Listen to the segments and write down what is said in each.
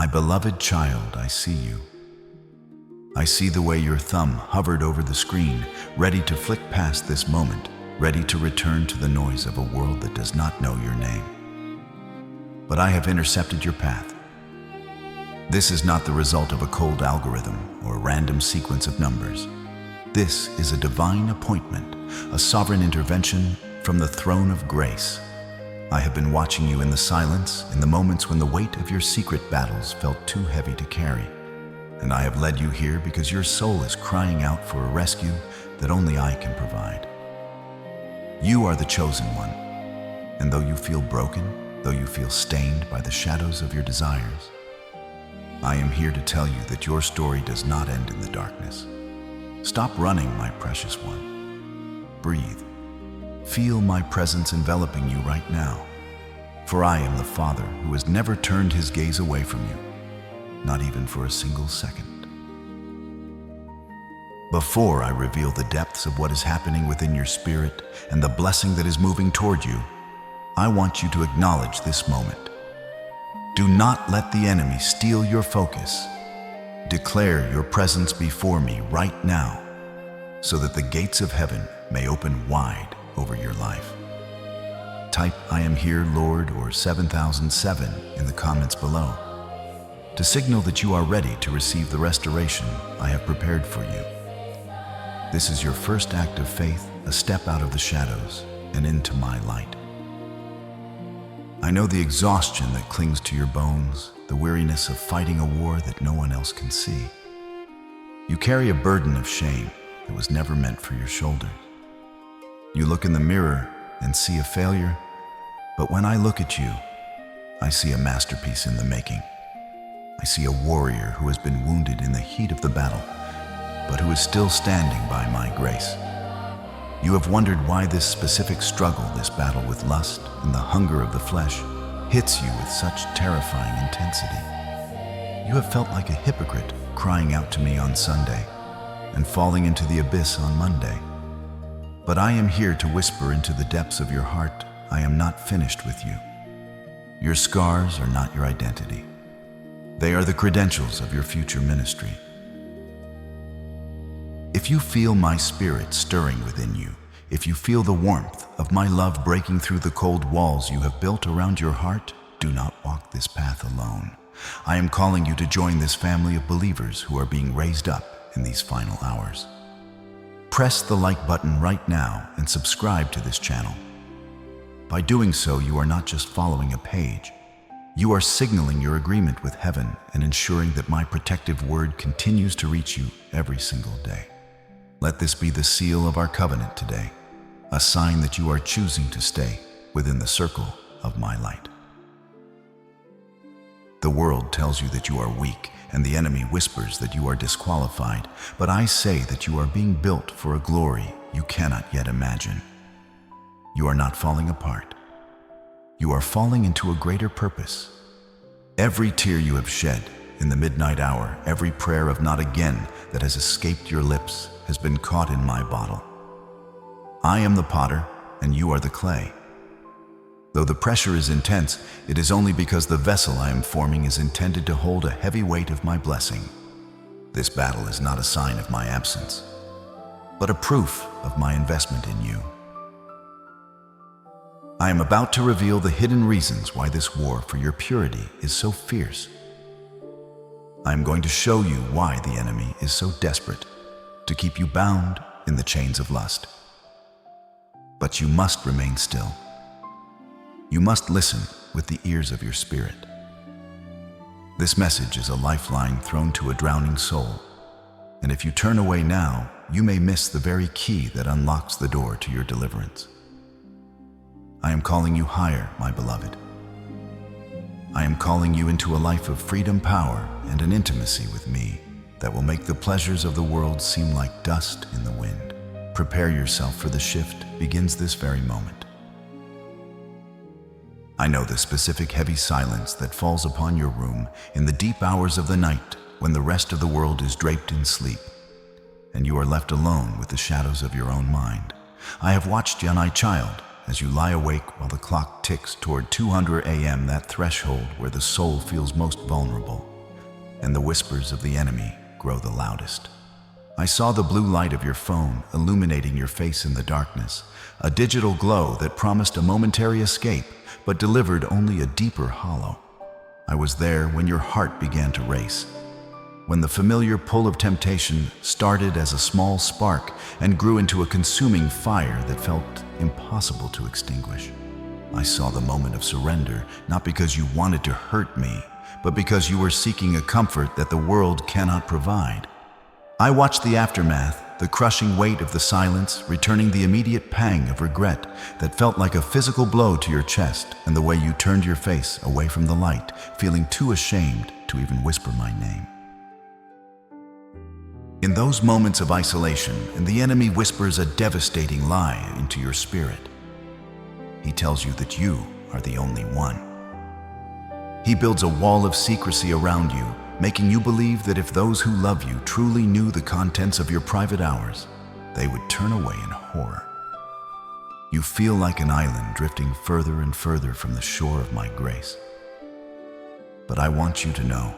My beloved child, I see you. I see the way your thumb hovered over the screen, ready to flick past this moment, ready to return to the noise of a world that does not know your name. But I have intercepted your path. This is not the result of a cold algorithm or a random sequence of numbers. This is a divine appointment, a sovereign intervention from the throne of grace. I have been watching you in the silence, in the moments when the weight of your secret battles felt too heavy to carry. And I have led you here because your soul is crying out for a rescue that only I can provide. You are the chosen one, and though you feel broken, though you feel stained by the shadows of your desires, I am here to tell you that your story does not end in the darkness. Stop running, my precious one. Breathe. Feel my presence enveloping you right now, for I am the Father who has never turned his gaze away from you, not even for a single second. Before I reveal the depths of what is happening within your spirit and the blessing that is moving toward you, I want you to acknowledge this moment. Do not let the enemy steal your focus. Declare your presence before me right now, so that the gates of heaven may open wide over your life. Type "I am here, Lord" or 7007 in the comments below to signal that you are ready to receive the restoration I have prepared for you. This is your first act of faith, a step out of the shadows and into my light. I know the exhaustion that clings to your bones, the weariness of fighting a war that no one else can see. You carry a burden of shame that was never meant for your shoulders. You look in the mirror and see a failure, but when I look at you, I see a masterpiece in the making. I see a warrior who has been wounded in the heat of the battle, but who is still standing by my grace. You have wondered why this specific struggle, this battle with lust and the hunger of the flesh, hits you with such terrifying intensity. You have felt like a hypocrite crying out to me on Sunday and falling into the abyss on Monday. But I am here to whisper into the depths of your heart, I am not finished with you. Your scars are not your identity. They are the credentials of your future ministry. If you feel my spirit stirring within you, if you feel the warmth of my love breaking through the cold walls you have built around your heart, do not walk this path alone. I am calling you to join this family of believers who are being raised up in these final hours. Press the like button right now and subscribe to this channel. By doing so, you are not just following a page. You are signaling your agreement with heaven and ensuring that my protective word continues to reach you every single day. Let this be the seal of our covenant today, a sign that you are choosing to stay within the circle of my light. The world tells you that you are weak, and the enemy whispers that you are disqualified, but I say that you are being built for a glory you cannot yet imagine. You are not falling apart. You are falling into a greater purpose. Every tear you have shed in the midnight hour, every prayer of "not again" that has escaped your lips has been caught in my bottle. I am the potter, and you are the clay. Though the pressure is intense, it is only because the vessel I am forming is intended to hold a heavy weight of my blessing. This battle is not a sign of my absence, but a proof of my investment in you. I am about to reveal the hidden reasons why this war for your purity is so fierce. I am going to show you why the enemy is so desperate to keep you bound in the chains of lust. But you must remain still. You must listen with the ears of your spirit. This message is a lifeline thrown to a drowning soul, and if you turn away now, you may miss the very key that unlocks the door to your deliverance. I am calling you higher, my beloved. I am calling you into a life of freedom, power, and an intimacy with me that will make the pleasures of the world seem like dust in the wind. Prepare yourself, for the shift begins this very moment. I know the specific heavy silence that falls upon your room in the deep hours of the night when the rest of the world is draped in sleep, and you are left alone with the shadows of your own mind. I have watched you, my child, as you lie awake while the clock ticks toward 200 a.m., that threshold where the soul feels most vulnerable. and the whispers of the enemy grow the loudest. I saw the blue light of your phone illuminating your face in the darkness, a digital glow that promised a momentary escape, but delivered only a deeper hollow. I was there when your heart began to race, when the familiar pull of temptation started as a small spark and grew into a consuming fire that felt impossible to extinguish. I saw the moment of surrender, not because you wanted to hurt me, but because you were seeking a comfort that the world cannot provide. I watched the aftermath, the crushing weight of the silence, returning the immediate pang of regret that felt like a physical blow to your chest, and the way you turned your face away from the light, feeling too ashamed to even whisper my name. In those moments of isolation, the enemy whispers a devastating lie into your spirit. He tells you that you are the only one. He builds a wall of secrecy around you, making you believe that if those who love you truly knew the contents of your private hours, they would turn away in horror. You feel like an island drifting further and further from the shore of my grace. But I want you to know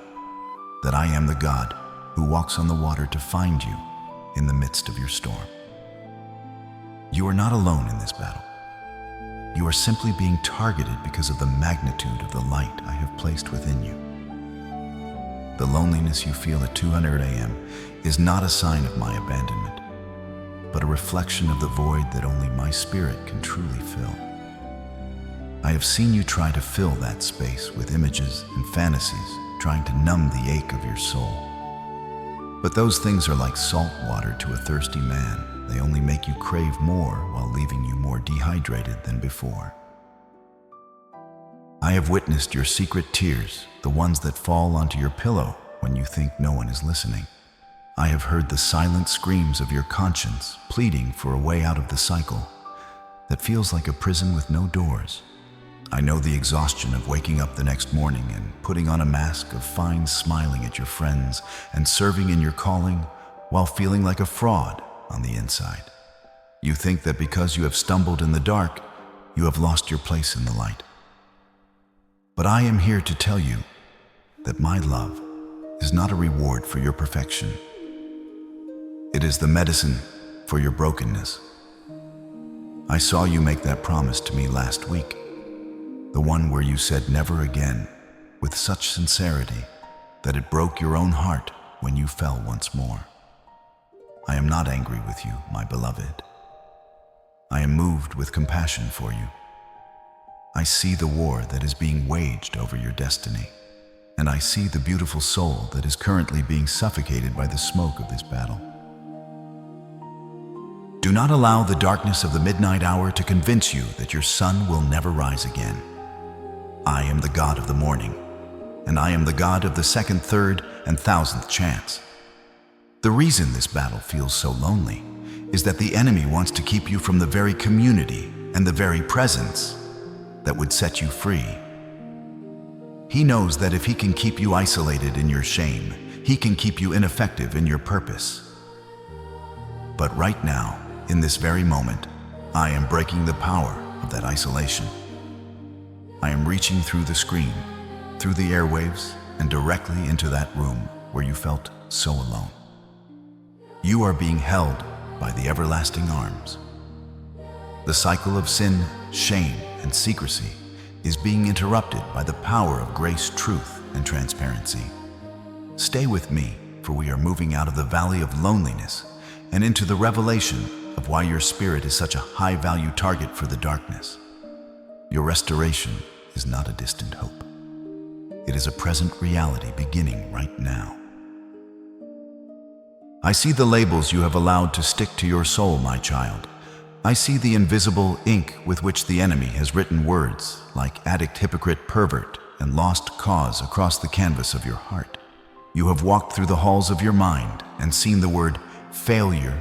that I am the God who walks on the water to find you in the midst of your storm. You are not alone in this battle. You are simply being targeted because of the magnitude of the light I have placed within you. The loneliness you feel at 200 a.m. is not a sign of my abandonment, but a reflection of the void that only my spirit can truly fill. I have seen you try to fill that space with images and fantasies, trying to numb the ache of your soul. But those things are like salt water to a thirsty man. They only make you crave more while leaving you more dehydrated than before. I have witnessed your secret tears, the ones that fall onto your pillow when you think no one is listening. I have heard the silent screams of your conscience pleading for a way out of the cycle that feels like a prison with no doors. I know the exhaustion of waking up the next morning and putting on a mask of fine smiling at your friends and serving in your calling while feeling like a fraud on the inside. You think that because you have stumbled in the dark, you have lost your place in the light. But I am here to tell you that my love is not a reward for your perfection. It is the medicine for your brokenness. I saw you make that promise to me last week, the one where you said never again, with such sincerity that it broke your own heart when you fell once more. I am not angry with you, my beloved. I am moved with compassion for you. I see the war that is being waged over your destiny, and I see the beautiful soul that is currently being suffocated by the smoke of this battle. Do not allow the darkness of the midnight hour to convince you that your sun will never rise again. I am the God of the morning, and I am the God of the second, third, and thousandth chance. The reason this battle feels so lonely is that the enemy wants to keep you from the very community and the very presence that would set you free. He knows that if he can keep you isolated in your shame, he can keep you ineffective in your purpose. But right now, in this very moment, I am breaking the power of that isolation. I am reaching through the screen, through the airwaves, and directly into that room where you felt so alone. You are being held by the everlasting arms. The cycle of sin, shame, and secrecy is being interrupted by the power of grace, truth, and transparency. Stay with me, for we are moving out of the valley of loneliness and into the revelation of why your spirit is such a high-value target for the darkness. Your restoration is not a distant hope. It is a present reality beginning right now. I see the labels you have allowed to stick to your soul, my child. I see the invisible ink with which the enemy has written words like addict, hypocrite, pervert, and lost cause across the canvas of your heart. You have walked through the halls of your mind and seen the word failure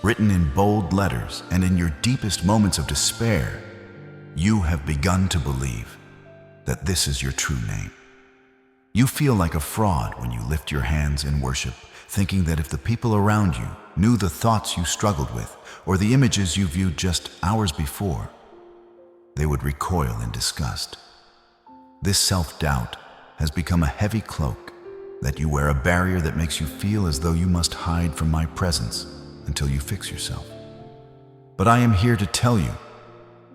written in bold letters, and in your deepest moments of despair, you have begun to believe that this is your true name. You feel like a fraud when you lift your hands in worship, thinking that if the people around you knew the thoughts you struggled with or the images you viewed just hours before, they would recoil in disgust. This self-doubt has become a heavy cloak that you wear a barrier that makes you feel as though you must hide from my presence until you fix yourself. But I am here to tell you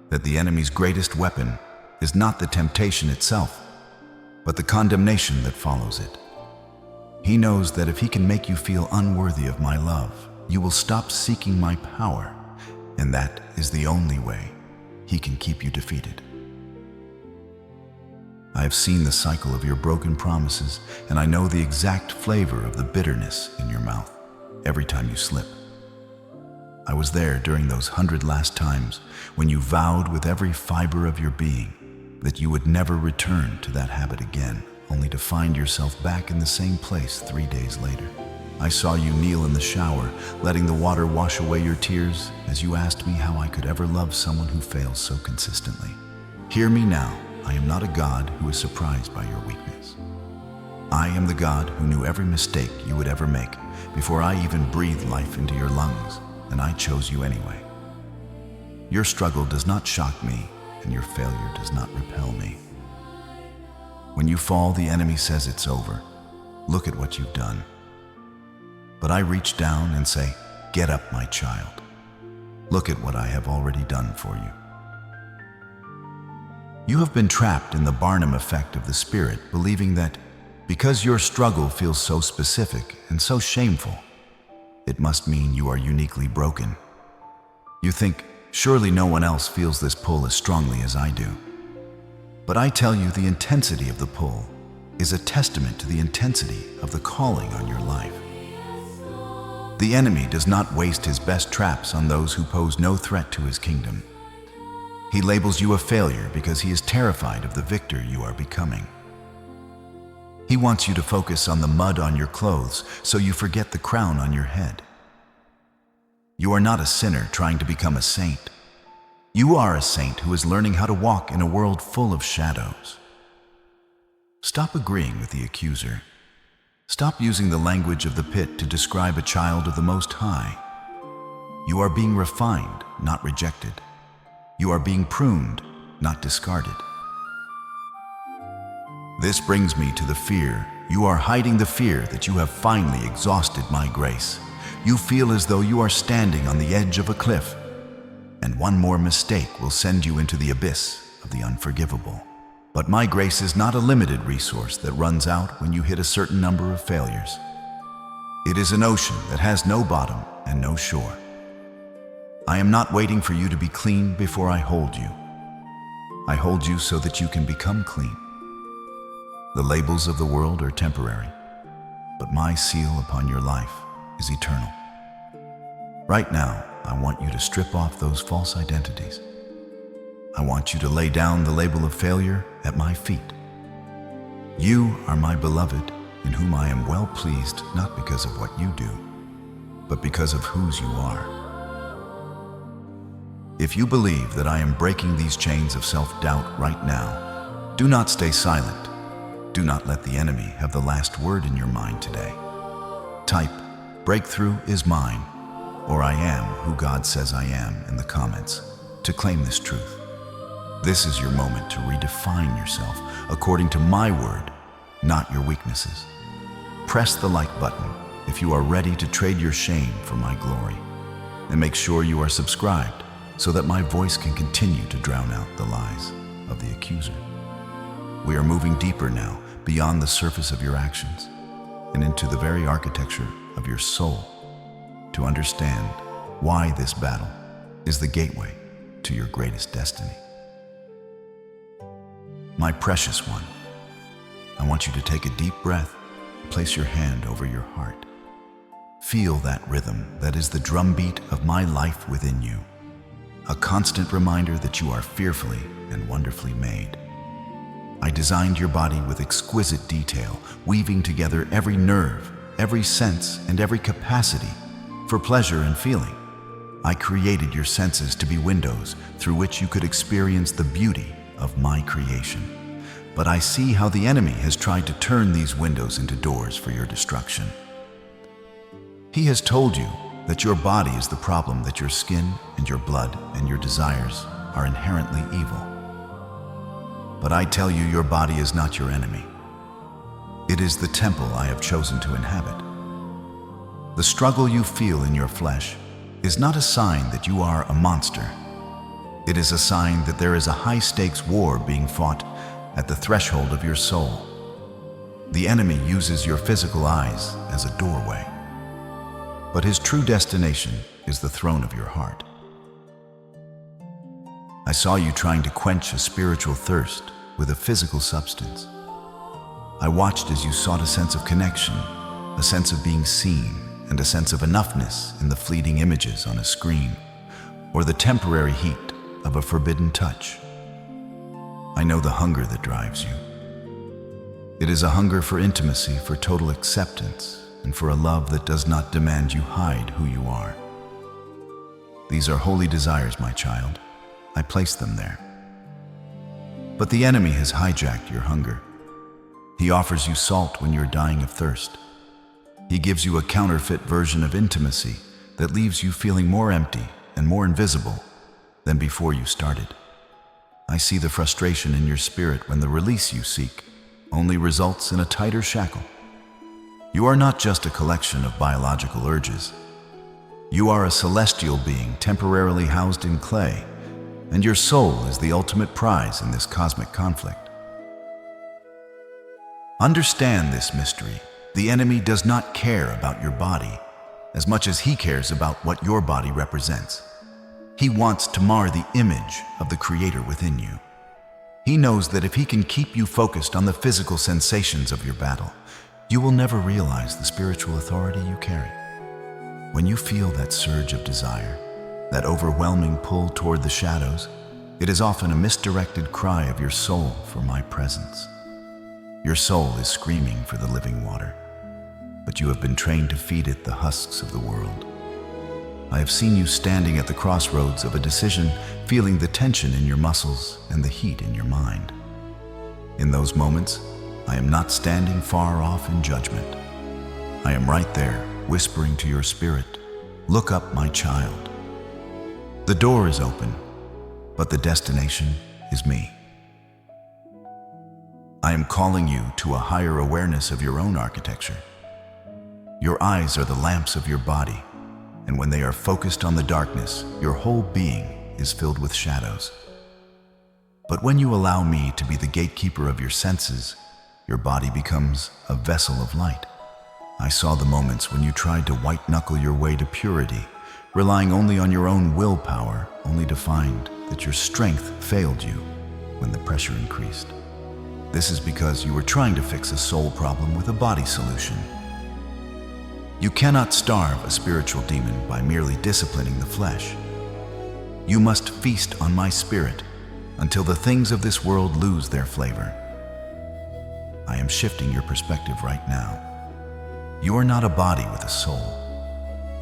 that the enemy's greatest weapon is not the temptation itself, but the condemnation that follows it. He knows that if he can make you feel unworthy of my love, you will stop seeking my power, and that is the only way he can keep you defeated. I have seen the cycle of your broken promises, and I know the exact flavor of the bitterness in your mouth every time you slip. I was there during those 100 last times when you vowed with every fiber of your being that you would never return to that habit again, only to find yourself back in the same place 3 days later. I saw you kneel in the shower, letting the water wash away your tears as you asked me how I could ever love someone who fails so consistently. Hear me now. I am not a God who is surprised by your weakness. I am the God who knew every mistake you would ever make before I even breathed life into your lungs, and I chose you anyway. Your struggle does not shock me, and your failure does not repel me. When you fall, the enemy says it's over. Look at what you've done. But I reach down and say, get up, my child. Look at what I have already done for you. You have been trapped in the Barnum effect of the Spirit, believing that because your struggle feels so specific and so shameful, it must mean you are uniquely broken. You think, surely no one else feels this pull as strongly as I do. But I tell you, the intensity of the pull is a testament to the intensity of the calling on your life. The enemy does not waste his best traps on those who pose no threat to his kingdom. He labels you a failure because he is terrified of the victor you are becoming. He wants you to focus on the mud on your clothes so you forget the crown on your head. You are not a sinner trying to become a saint. You are a saint who is learning how to walk in a world full of shadows. Stop agreeing with the accuser. Stop using the language of the pit to describe a child of the Most High. You are being refined, not rejected. You are being pruned, not discarded. This brings me to the fear. You are hiding the fear that you have finally exhausted my grace. You feel as though you are standing on the edge of a cliff, and one more mistake will send you into the abyss of the unforgivable. But my grace is not a limited resource that runs out when you hit a certain number of failures. It is an ocean that has no bottom and no shore. I am not waiting for you to be clean before I hold you. I hold you so that you can become clean. The labels of the world are temporary, but my seal upon your life is eternal. Right now, I want you to strip off those false identities. I want you to lay down the label of failure at my feet. You are my beloved, in whom I am well pleased, not because of what you do, but because of whose you are. If you believe that I am breaking these chains of self-doubt right now, do not stay silent. Do not let the enemy have the last word in your mind today. Type, "Breakthrough is mine," or "I am who God says I am" in the comments to claim this truth. This is your moment to redefine yourself according to my word, not your weaknesses. Press the like button if you are ready to trade your shame for my glory. And make sure you are subscribed so that my voice can continue to drown out the lies of the accuser. We are moving deeper now, beyond the surface of your actions and into the very architecture of your soul, to understand why this battle is the gateway to your greatest destiny. My precious one, I want you to take a deep breath, place your hand over your heart. Feel that rhythm that is the drumbeat of my life within you, a constant reminder that you are fearfully and wonderfully made. I designed your body with exquisite detail, weaving together every nerve, every sense, and every capacity for pleasure and feeling. I created your senses to be windows through which you could experience the beauty of my creation. But I see how the enemy has tried to turn these windows into doors for your destruction. He has told you that your body is the problem, that your skin and your blood and your desires are inherently evil. But I tell you, your body is not your enemy. It is the temple I have chosen to inhabit. The struggle you feel in your flesh is not a sign that you are a monster. It is a sign that there is a high-stakes war being fought at the threshold of your soul. The enemy uses your physical eyes as a doorway, but his true destination is the throne of your heart. I saw you trying to quench a spiritual thirst with a physical substance. I watched as you sought a sense of connection, a sense of being seen, and a sense of enoughness in the fleeting images on a screen, or the temporary heat of a forbidden touch. I know the hunger that drives you. It is a hunger for intimacy, for total acceptance, and for a love that does not demand you hide who you are. These are holy desires, my child. I placed them there. But the enemy has hijacked your hunger. He offers you salt when you're dying of thirst. He gives you a counterfeit version of intimacy that leaves you feeling more empty and more invisible than before you started. I see the frustration in your spirit when the release you seek only results in a tighter shackle. You are not just a collection of biological urges. You are a celestial being temporarily housed in clay, and your soul is the ultimate prize in this cosmic conflict. Understand this mystery. The enemy does not care about your body as much as he cares about what your body represents. He wants to mar the image of the Creator within you. He knows that if he can keep you focused on the physical sensations of your battle, you will never realize the spiritual authority you carry. When you feel that surge of desire, that overwhelming pull toward the shadows, it is often a misdirected cry of your soul for my presence. Your soul is screaming for the living water, but you have been trained to feed it the husks of the world. I have seen you standing at the crossroads of a decision, feeling the tension in your muscles and the heat in your mind. In those moments, I am not standing far off in judgment. I am right there, whispering to your spirit, "Look up, my child." The door is open, but the destination is me. I am calling you to a higher awareness of your own architecture. Your eyes are the lamps of your body, and when they are focused on the darkness, your whole being is filled with shadows. But when you allow me to be the gatekeeper of your senses, your body becomes a vessel of light. I saw the moments when you tried to white-knuckle your way to purity, relying only on your own willpower, only to find that your strength failed you when the pressure increased. This is because you were trying to fix a soul problem with a body solution. You cannot starve a spiritual demon by merely disciplining the flesh. You must feast on my spirit until the things of this world lose their flavor. I am shifting your perspective right now. You are not a body with a soul.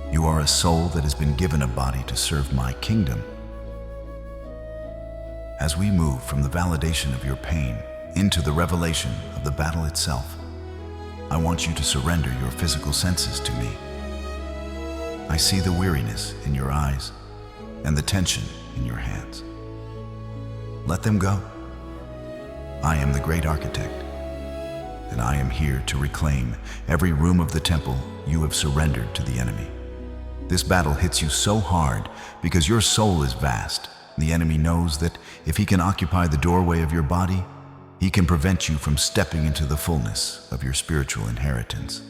You are a soul that has been given a body to serve my kingdom. As we move from the validation of your pain into the revelation of the battle itself, I want you to surrender your physical senses to me. I see the weariness in your eyes and the tension in your hands. Let them go. I am the great architect, and I am here to reclaim every room of the temple you have surrendered to the enemy. This battle hits you so hard because your soul is vast. The enemy knows that if he can occupy the doorway of your body, he can prevent you from stepping into the fullness of your spiritual inheritance.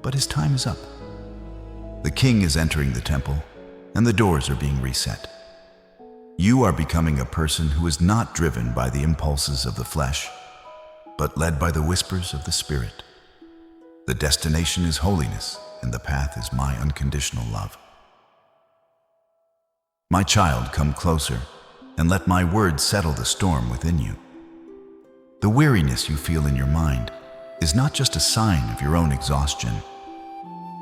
But his time is up. The king is entering the temple, and the doors are being reset. You are becoming a person who is not driven by the impulses of the flesh, but led by the whispers of the Spirit. The destination is holiness, and the path is my unconditional love. My child, come closer, and let my words settle the storm within you. The weariness you feel in your mind is not just a sign of your own exhaustion.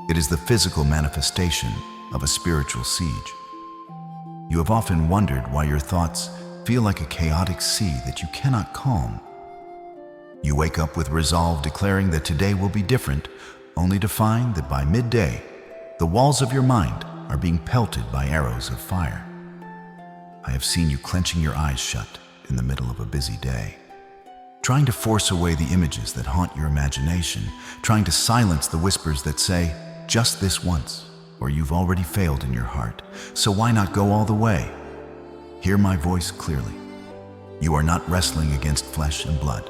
It is the physical manifestation of a spiritual siege. You have often wondered why your thoughts feel like a chaotic sea that you cannot calm. You wake up with resolve, declaring that today will be different, only to find that by midday, the walls of your mind are being pelted by arrows of fire. I have seen you clenching your eyes shut in the middle of a busy day. trying to force away the images that haunt your imagination, trying to silence the whispers that say, just this once, or you've already failed in your heart, so why not go all the way? Hear my voice clearly. You are not wrestling against flesh and blood.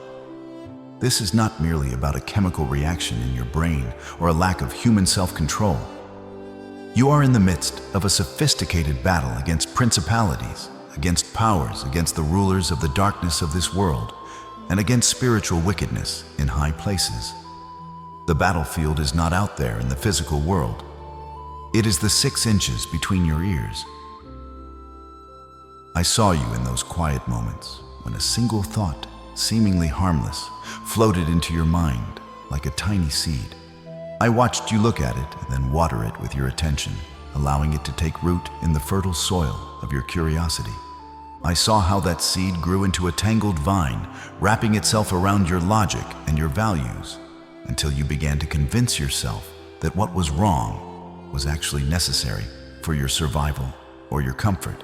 This is not merely about a chemical reaction in your brain or a lack of human self-control. You are in the midst of a sophisticated battle against principalities, against powers, against the rulers of the darkness of this world, and against spiritual wickedness in high places. The battlefield is not out there in the physical world. It is the 6 inches between your ears. I saw you in those quiet moments when a single thought, seemingly harmless, floated into your mind like a tiny seed. I watched you look at it and then water it with your attention, allowing it to take root in the fertile soil of your curiosity. I saw how that seed grew into a tangled vine, wrapping itself around your logic and your values, until you began to convince yourself that what was wrong was actually necessary for your survival or your comfort.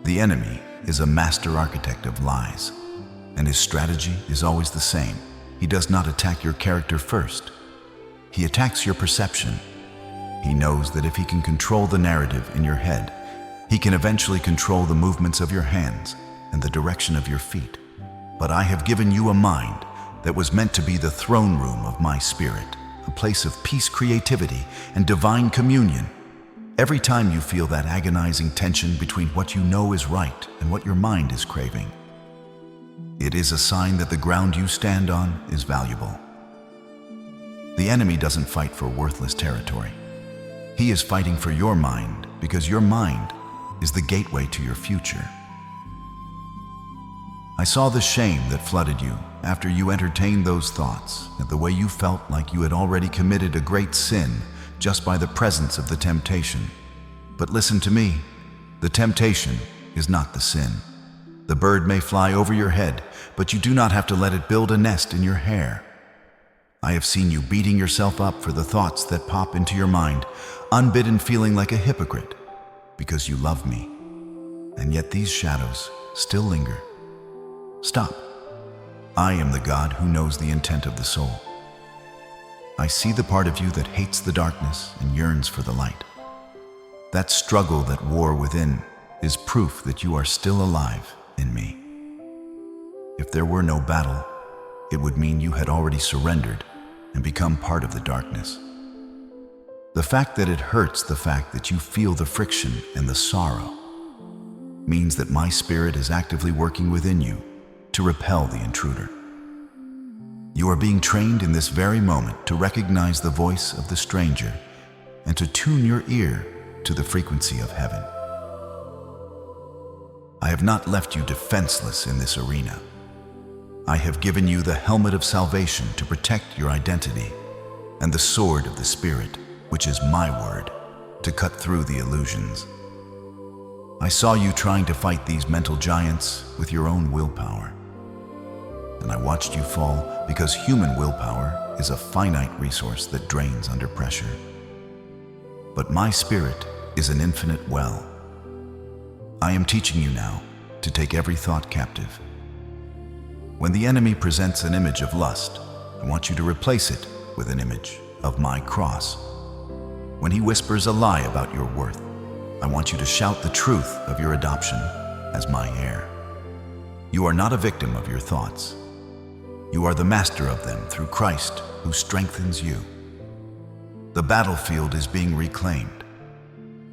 The enemy is a master architect of lies, and his strategy is always the same. He does not attack your character first. He attacks your perception. He knows that if he can control the narrative in your head, he can eventually control the movements of your hands and the direction of your feet. But I have given you a mind that was meant to be the throne room of my spirit, a place of peace, creativity, and divine communion. Every time you feel that agonizing tension between what you know is right and what your mind is craving, it is a sign that the ground you stand on is valuable. The enemy doesn't fight for worthless territory. He is fighting for your mind because your mind is the gateway to your future. I saw the shame that flooded you after you entertained those thoughts, and the way you felt like you had already committed a great sin just by the presence of the temptation. But listen to me, the temptation is not the sin. The bird may fly over your head, but you do not have to let it build a nest in your hair. I have seen you beating yourself up for the thoughts that pop into your mind, unbidden, feeling like a hypocrite because you love me. And yet these shadows still linger. Stop. I am the God who knows the intent of the soul. I see the part of you that hates the darkness and yearns for the light. That struggle, that war within, is proof that you are still alive in me. If there were no battle, it would mean you had already surrendered and become part of the darkness. The fact that it hurts, the fact that you feel the friction and the sorrow, means that my spirit is actively working within you to repel the intruder. You are being trained in this very moment to recognize the voice of the stranger and to tune your ear to the frequency of heaven. I have not left you defenseless in this arena. I have given you the helmet of salvation to protect your identity and the sword of the Spirit, which is my word, to cut through the illusions. I saw you trying to fight these mental giants with your own willpower. And I watched you fall because human willpower is a finite resource that drains under pressure. But my spirit is an infinite well. I am teaching you now to take every thought captive. When the enemy presents an image of lust, I want you to replace it with an image of my cross. When he whispers a lie about your worth, I want you to shout the truth of your adoption as my heir. You are not a victim of your thoughts. You are the master of them through Christ who strengthens you. The battlefield is being reclaimed.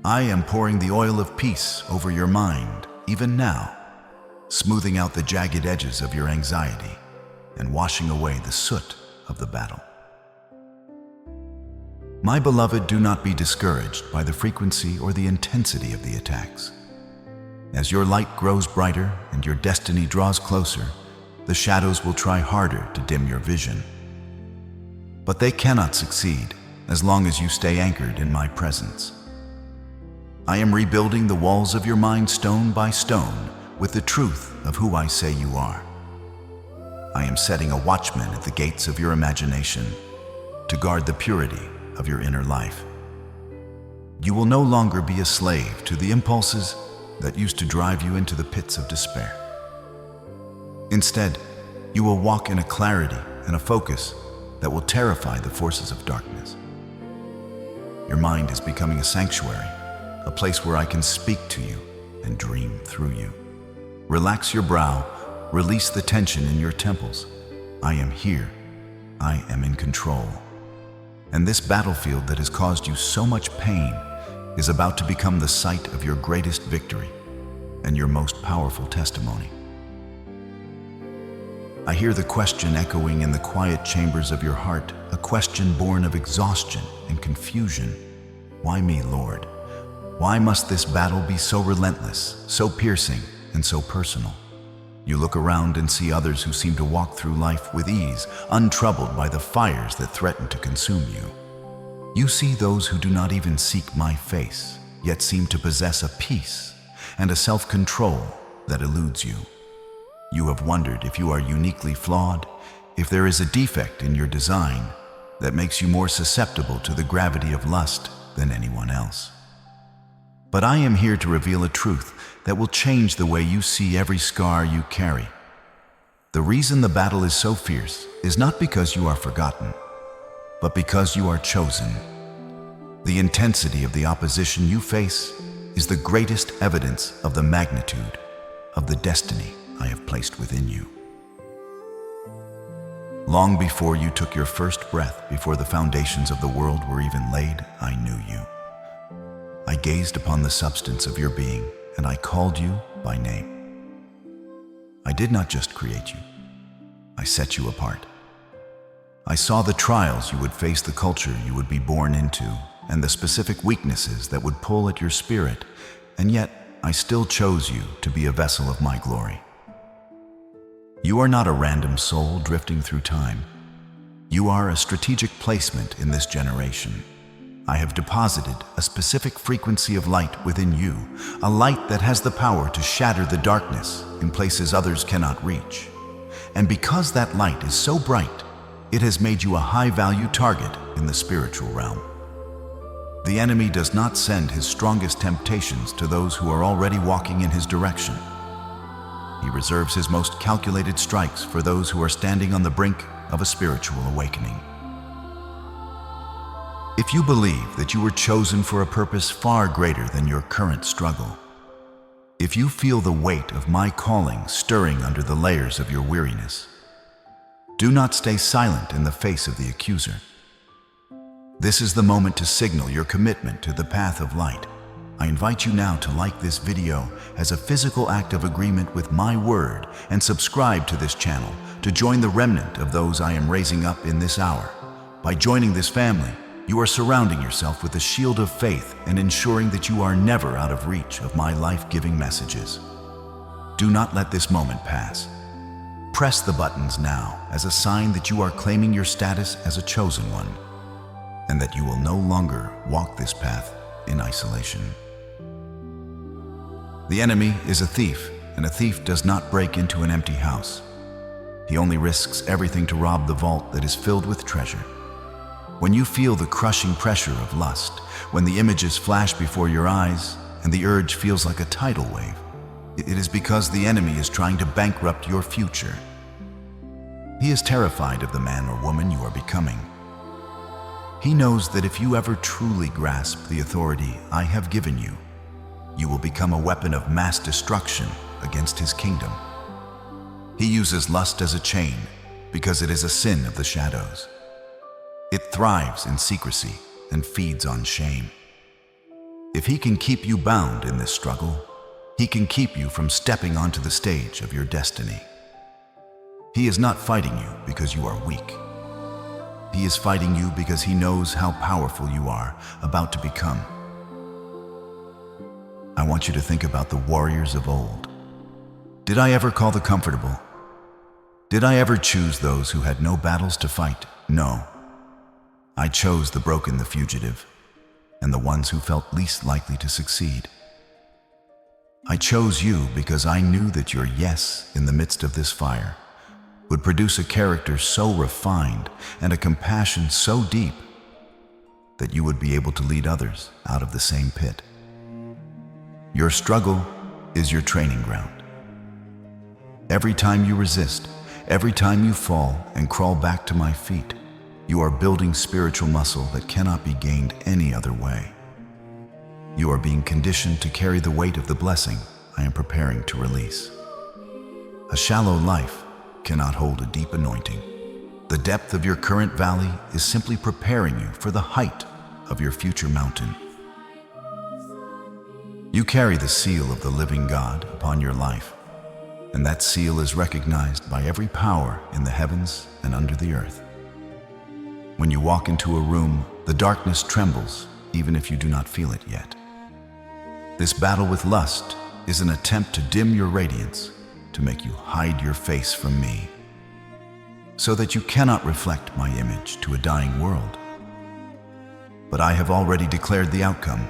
I am pouring the oil of peace over your mind, even now, smoothing out the jagged edges of your anxiety and washing away the soot of the battle. My beloved, do not be discouraged by the frequency or the intensity of the attacks. As your light grows brighter and your destiny draws closer, the shadows will try harder to dim your vision. But they cannot succeed as long as you stay anchored in my presence. I am rebuilding the walls of your mind stone by stone with the truth of who I say you are. I am setting a watchman at the gates of your imagination to guard the purity of your inner life. You will no longer be a slave to the impulses that used to drive you into the pits of despair. Instead, You will walk in a clarity and a focus that will terrify the forces of darkness. Your mind is becoming a sanctuary, a place where I can speak to you and dream through you. Relax your brow, release the tension in your temples. I am here. I am in control. And this battlefield that has caused you so much pain is about to become the site of your greatest victory and your most powerful testimony. I hear the question echoing in the quiet chambers of your heart, a question born of exhaustion and confusion. Why me, Lord? Why must this battle be so relentless, so piercing, and so personal? You look around and see others who seem to walk through life with ease, untroubled by the fires that threaten to consume you. You see those who do not even seek my face, yet seem to possess a peace and a self-control that eludes you. You have wondered if you are uniquely flawed, if there is a defect in your design that makes you more susceptible to the gravity of lust than anyone else. But I am here to reveal a truth that will change the way you see every scar you carry. The reason the battle is so fierce is not because you are forgotten, but because you are chosen. The intensity of the opposition you face is the greatest evidence of the magnitude of the destiny I have placed within you. Long before you took your first breath, before the foundations of the world were even laid, I knew you. I gazed upon the substance of your being, and I called you by name. I did not just create you, I set you apart. I saw the trials you would face, the culture you would be born into, and the specific weaknesses that would pull at your spirit, and yet I still chose you to be a vessel of my glory. You are not a random soul drifting through time. You are a strategic placement in this generation. I have deposited a specific frequency of light within you, a light that has the power to shatter the darkness in places others cannot reach. And because that light is so bright, it has made you a high-value target in the spiritual realm. The enemy does not send his strongest temptations to those who are already walking in his direction. He reserves his most calculated strikes for those who are standing on the brink of a spiritual awakening. If you believe that you were chosen for a purpose far greater than your current struggle, if you feel the weight of my calling stirring under the layers of your weariness, do not stay silent in the face of the accuser. This is the moment to signal your commitment to the path of light. I invite you now to like this video as a physical act of agreement with my word and subscribe to this channel to join the remnant of those I am raising up in this hour. By joining this family, you are surrounding yourself with a shield of faith and ensuring that you are never out of reach of my life-giving messages. Do not let this moment pass. Press the buttons now as a sign that you are claiming your status as a chosen one, and that you will no longer walk this path in isolation. The enemy is a thief, and a thief does not break into an empty house. He only risks everything to rob the vault that is filled with treasure. When you feel the crushing pressure of lust, when the images flash before your eyes and the urge feels like a tidal wave, it is because the enemy is trying to bankrupt your future. He is terrified of the man or woman you are becoming. He knows that if you ever truly grasp the authority I have given you, you will become a weapon of mass destruction against his kingdom. He uses lust as a chain because it is a sin of the shadows. It thrives in secrecy and feeds on shame. If he can keep you bound in this struggle, he can keep you from stepping onto the stage of your destiny. He is not fighting you because you are weak. He is fighting you because he knows how powerful you are about to become. I want you to think about the warriors of old. Did I ever call the comfortable? Did I ever choose those who had no battles to fight? No. I chose the broken, the fugitive, and the ones who felt least likely to succeed. I chose you because I knew that your yes in the midst of this fire would produce a character so refined and a compassion so deep that you would be able to lead others out of the same pit. Your struggle is your training ground. Every time you resist, Every time you fall and crawl back to my feet, you are building spiritual muscle that cannot be gained any other way. You are being conditioned to carry the weight of the blessing I am preparing to release. A shallow life cannot hold a deep anointing. The depth of your current valley is simply preparing you for the height of your future mountain. You carry the seal of the living God upon your life, and that seal is recognized by every power in the heavens and under the earth. When you walk into a room, the darkness trembles, even if you do not feel it yet. This battle with lust is an attempt to dim your radiance, to make you hide your face from me, so that you cannot reflect my image to a dying world. But I have already declared the outcome.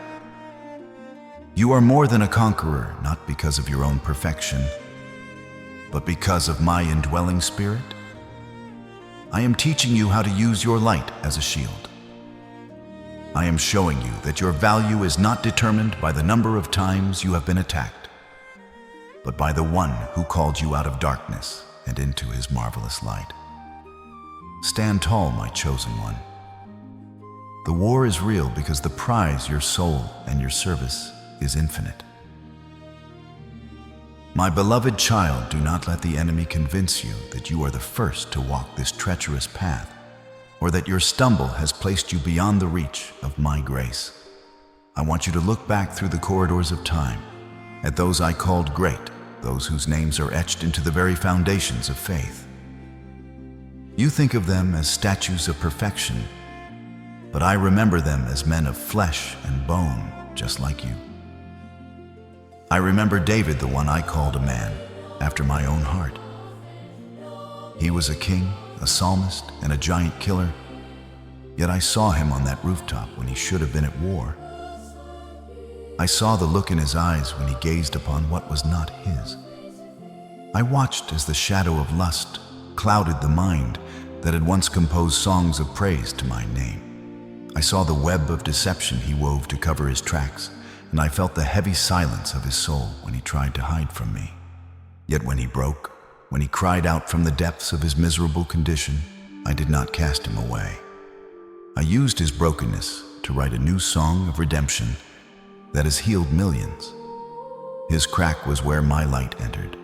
You are more than a conqueror, not because of your own perfection, but because of my indwelling spirit. I am teaching you how to use your light as a shield. I am showing you that your value is not determined by the number of times you have been attacked, but by the one who called you out of darkness and into his marvelous light. Stand tall, my chosen one. The war is real because the prize, your soul and your service, is infinite. My beloved child, do not let the enemy convince you that you are the first to walk this treacherous path, or that your stumble has placed you beyond the reach of my grace. I want you to look back through the corridors of time, at those I called great, those whose names are etched into the very foundations of faith. You think of them as statues of perfection, but I remember them as men of flesh and bone, just like you. I remember David, the one I called a man after my own heart. He was a king, a psalmist, and a giant killer, yet I saw him on that rooftop when he should have been at war. I saw the look in his eyes when he gazed upon what was not his. I watched as the shadow of lust clouded the mind that had once composed songs of praise to my name. I saw the web of deception he wove to cover his tracks, and I felt the heavy silence of his soul when he tried to hide from me. Yet when he broke, when he cried out from the depths of his miserable condition, I did not cast him away. I used his brokenness to write a new song of redemption that has healed millions. His crack was where my light entered.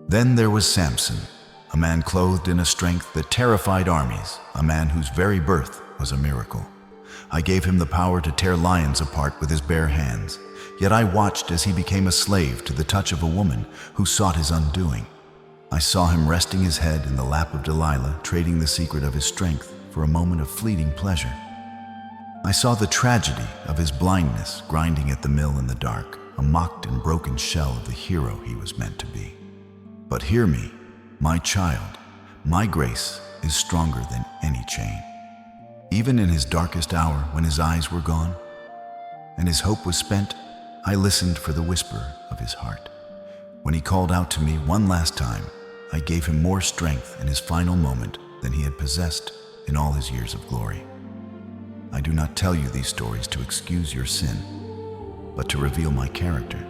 Then there was Samson, a man clothed in a strength that terrified armies, a man whose very birth was a miracle. I gave him the power to tear lions apart with his bare hands, yet I watched as he became a slave to the touch of a woman who sought his undoing. I saw him resting his head in the lap of Delilah, trading the secret of his strength for a moment of fleeting pleasure. I saw the tragedy of his blindness grinding at the mill in the dark, a mocked and broken shell of the hero he was meant to be. But hear me, my child, my grace is stronger than any chain. Even in his darkest hour, when his eyes were gone and his hope was spent, I listened for the whisper of his heart. When he called out to me one last time, I gave him more strength in his final moment than he had possessed in all his years of glory. I do not tell you these stories to excuse your sin, but to reveal my character.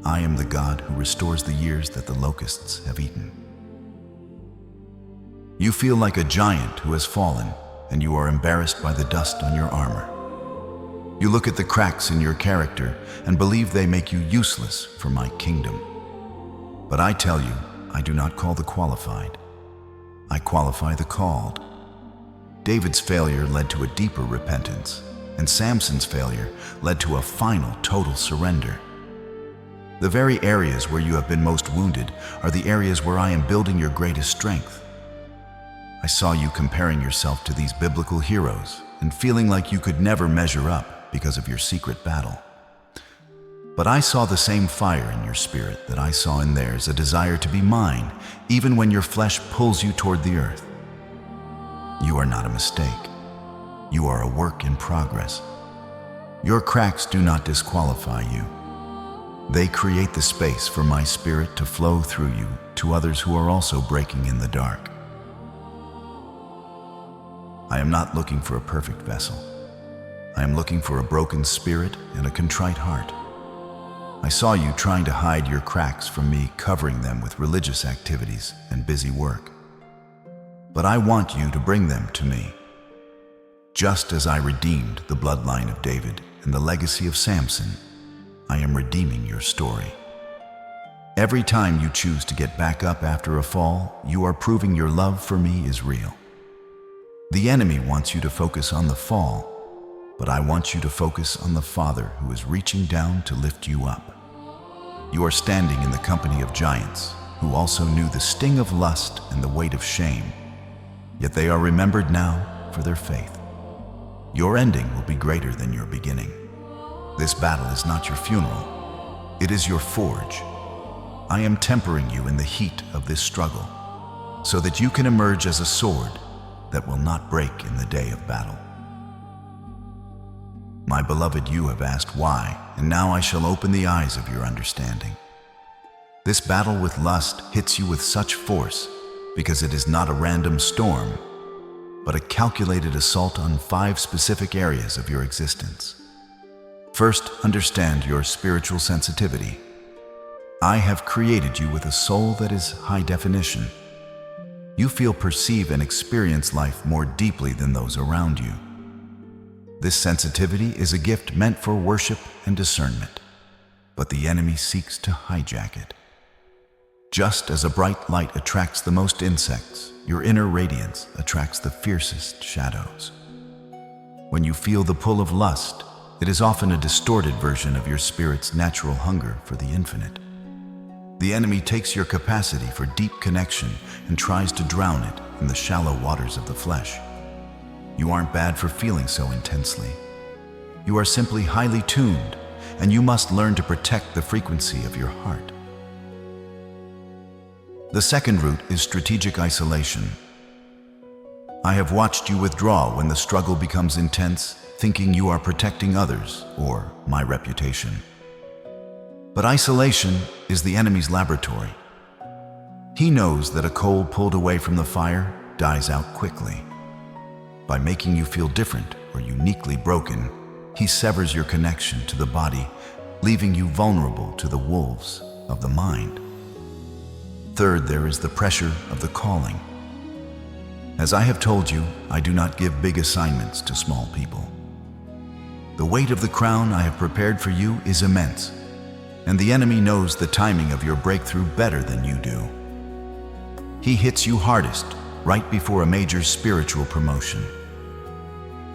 I am the God who restores the years that the locusts have eaten. You feel like a giant who has fallen, and you are embarrassed by the dust on your armor. You look at the cracks in your character and believe they make you useless for my kingdom. But I tell you, I do not call the qualified. I qualify the called. David's failure led to a deeper repentance, and Samson's failure led to a final total surrender. The very areas where you have been most wounded are the areas where I am building your greatest strength. I saw you comparing yourself to these biblical heroes and feeling like you could never measure up because of your secret battle. But I saw the same fire in your spirit that I saw in theirs, a desire to be mine, even when your flesh pulls you toward the earth. You are not a mistake. You are a work in progress. Your cracks do not disqualify you. They create the space for my spirit to flow through you to others who are also breaking in the dark. I am not looking for a perfect vessel. I am looking for a broken spirit and a contrite heart. I saw you trying to hide your cracks from me, covering them with religious activities and busy work. But I want you to bring them to me. Just as I redeemed the bloodline of David and the legacy of Samson, I am redeeming your story. Every time you choose to get back up after a fall, you are proving your love for me is real. The enemy wants you to focus on the fall, but I want you to focus on the Father who is reaching down to lift you up. You are standing in the company of giants who also knew the sting of lust and the weight of shame, yet they are remembered now for their faith. Your ending will be greater than your beginning. This battle is not your funeral, it is your forge. I am tempering you in the heat of this struggle, so that you can emerge as a sword that will not break in the day of battle. My beloved, you have asked why, and now I shall open the eyes of your understanding. This battle with lust hits you with such force because it is not a random storm, but a calculated assault on 5 specific areas of your existence. First, understand your spiritual sensitivity. I have created you with a soul that is high definition. You feel, perceive, and experience life more deeply than those around you. This sensitivity is a gift meant for worship and discernment, but the enemy seeks to hijack it. Just as a bright light attracts the most insects, your inner radiance attracts the fiercest shadows. When you feel the pull of lust, it is often a distorted version of your spirit's natural hunger for the infinite. The enemy takes your capacity for deep connection and tries to drown it in the shallow waters of the flesh. You aren't bad for feeling so intensely. You are simply highly tuned, and you must learn to protect the frequency of your heart. The second route is strategic isolation. I have watched you withdraw when the struggle becomes intense, thinking you are protecting others or my reputation. But isolation is the enemy's laboratory. He knows that a coal pulled away from the fire dies out quickly. By making you feel different or uniquely broken, he severs your connection to the body, leaving you vulnerable to the wolves of the mind. Third, there is the pressure of the calling. As I have told you, I do not give big assignments to small people. The weight of the crown I have prepared for you is immense, and the enemy knows the timing of your breakthrough better than you do. He hits you hardest right before a major spiritual promotion.